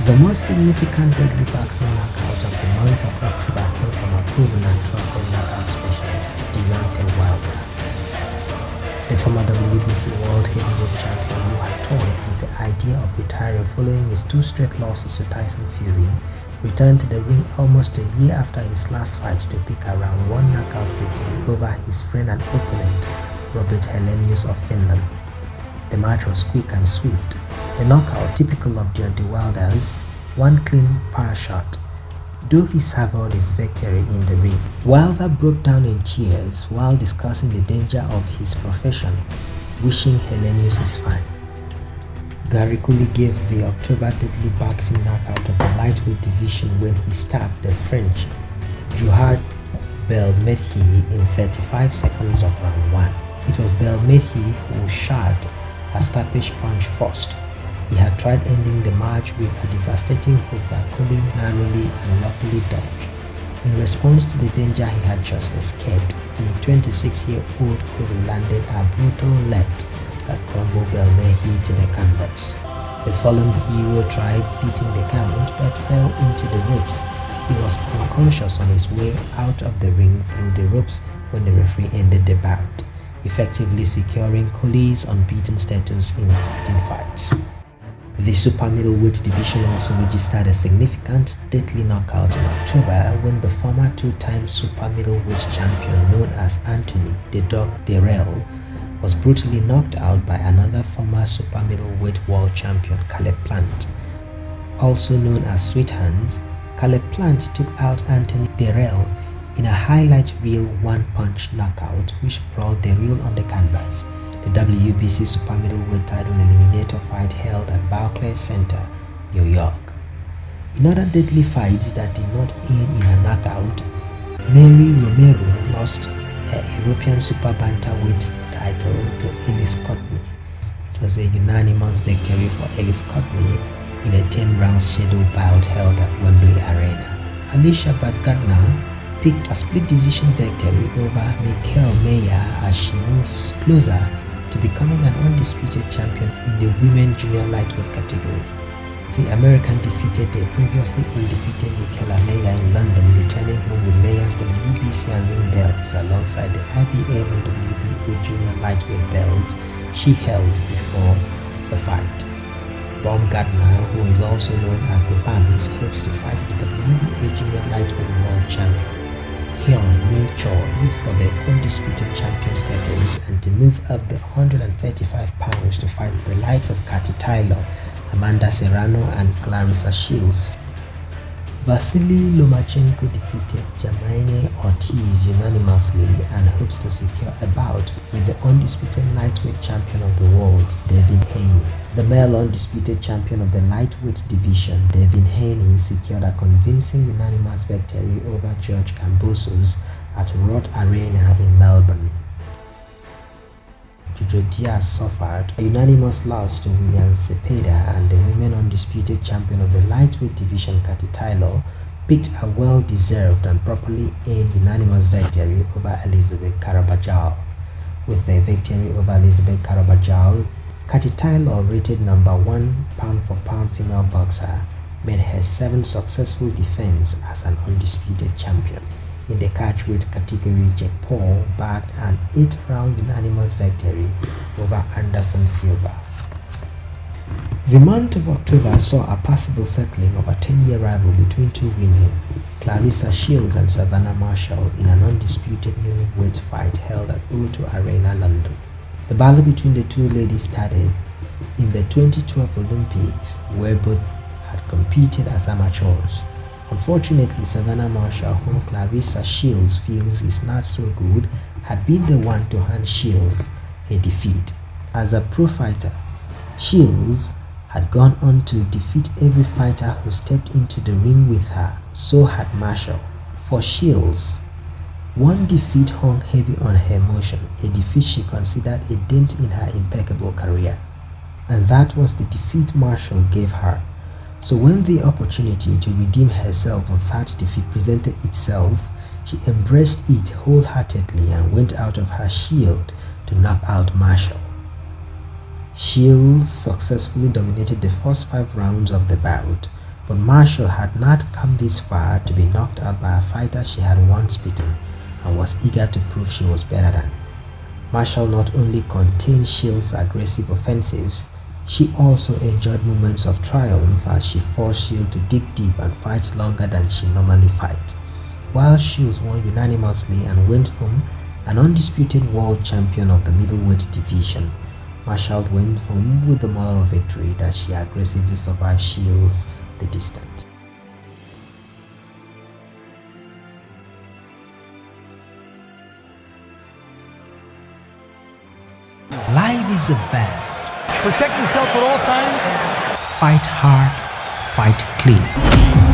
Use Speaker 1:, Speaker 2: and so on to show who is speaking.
Speaker 1: The most significant deadly boxing knockout of the month of October came from a proven and trusted knockout specialist, Deontay Wilder. The former WBC World Heavyweight Champion, who had toyed with the idea of retiring following his 2 straight losses to Tyson Fury, returned to the ring almost a year after his last fight to pick a round 1 knockout victory over his friend and opponent, Robert Helenius of Finland. The match was quick and swift. The knockout, typical of Deontay Wilder's, one clean power shot, though he savored his victory in the ring. Wilder broke down in tears while discussing the danger of his profession, wishing Helenius is fine. Gary Cully gave the October deadly boxing knockout of the lightweight division when he stabbed the French Jaouad Belmedhi in 35 seconds of round 1. It was Belmedhi who shot a stoppage punch first. He had tried ending the match with a devastating hook that Cully narrowly and luckily dodged. In response to the danger he had just escaped, the 26-year-old Cully landed a brutal left that crumbled Belmedhi to the canvas. The fallen hero tried beating the count but fell into the ropes. He was unconscious on his way out of the ring through the ropes when the referee ended the bout, effectively securing Cully's unbeaten status in 15 fights. The super middleweight division also registered a significant deadly knockout in October when the former 2-time super middleweight champion known as Anthony "The Dog" Dirrel was brutally knocked out by another former super middleweight world champion, Caleb Plant. Also known as Sweet Hands, Caleb Plant took out Anthony Dirrel in a highlight reel one-punch knockout which brought Dirrel on the canvas. The WBC super middleweight title eliminator fight held at Barclays Center, New York. In other deadly fights that did not end in a knockout, Mary Romero lost her European super bantamweight title to Ellie Scotney. It was a unanimous victory for Ellie Scotney in a 10-round scheduled bout held at Wembley Arena. Alycia Baumgardner picked a split decision victory over Mikaela Mayer as she moves closer to becoming an undisputed champion in the women junior lightweight category. The American defeated the previously undefeated Mikaela Mayer in London, returning home with Mayer's WBC and ring belts alongside the IBF and WBO junior lightweight belt she held before the fight. Baumgardner, who is also known as the Bams, hopes to fight the WBA junior lightweight world champion Hyun Choi for the undisputed champion status and to move up the 135 pounds to fight the likes of Tylor, Amanda Serrano and Claressa Shields. Vasyl Lomachenko defeated Jamaine Ortiz unanimously and hopes to secure a bout with the undisputed lightweight champion of the world, Devin Haney. The male undisputed champion of the lightweight division, Devin Haney, secured a convincing unanimous victory over George Kambosos at Roth Arena in Melbourne. Jojo Diaz suffered a unanimous loss to William Zepeda, and the women undisputed champion of the lightweight division, Tylor, picked a well-deserved and properly earned unanimous victory over Elizabeth Carabajal. With the victory over Elizabeth Carabajal, Tylor, rated number 1 pound-for-pound female boxer, made her 7th successful defense as an undisputed champion. In the catchweight category, Jake Paul bagged an 8th-round unanimous victory over Anderson Silva. The month of October saw a possible settling of a 10-year rival between two women, Claressa Shields and Savannah Marshall, in an undisputed middleweight fight held at O2 Arena, London. The battle between the two ladies started in the 2012 Olympics, where both had competed as amateurs. Unfortunately, Savannah Marshall, whom Claressa Shields feels is not so good, had been the one to hand Shields a defeat. As a pro fighter, Shields had gone on to defeat every fighter who stepped into the ring with her, so had Marshall. For Shields, one defeat hung heavy on her emotion, a defeat she considered a dent in her impeccable career. And that was the defeat Marshall gave her. So when the opportunity to redeem herself of that defeat presented itself, she embraced it wholeheartedly and went out of her shield to knock out Marshall. Shields successfully dominated the first 5 rounds of the bout, but Marshall had not come this far to be knocked out by a fighter she had once beaten and was eager to prove she was better than. Marshall not only contained Shields' aggressive offensives, she also enjoyed moments of triumph as she forced Shields to dig deep and fight longer than she normally fights. While Shields won unanimously and went home an undisputed world champion of the middleweight division, Marshall went home with the moral victory that she aggressively survived Shields the distance. Life is about
Speaker 2: protect yourself at all times.
Speaker 1: Fight hard, fight clean.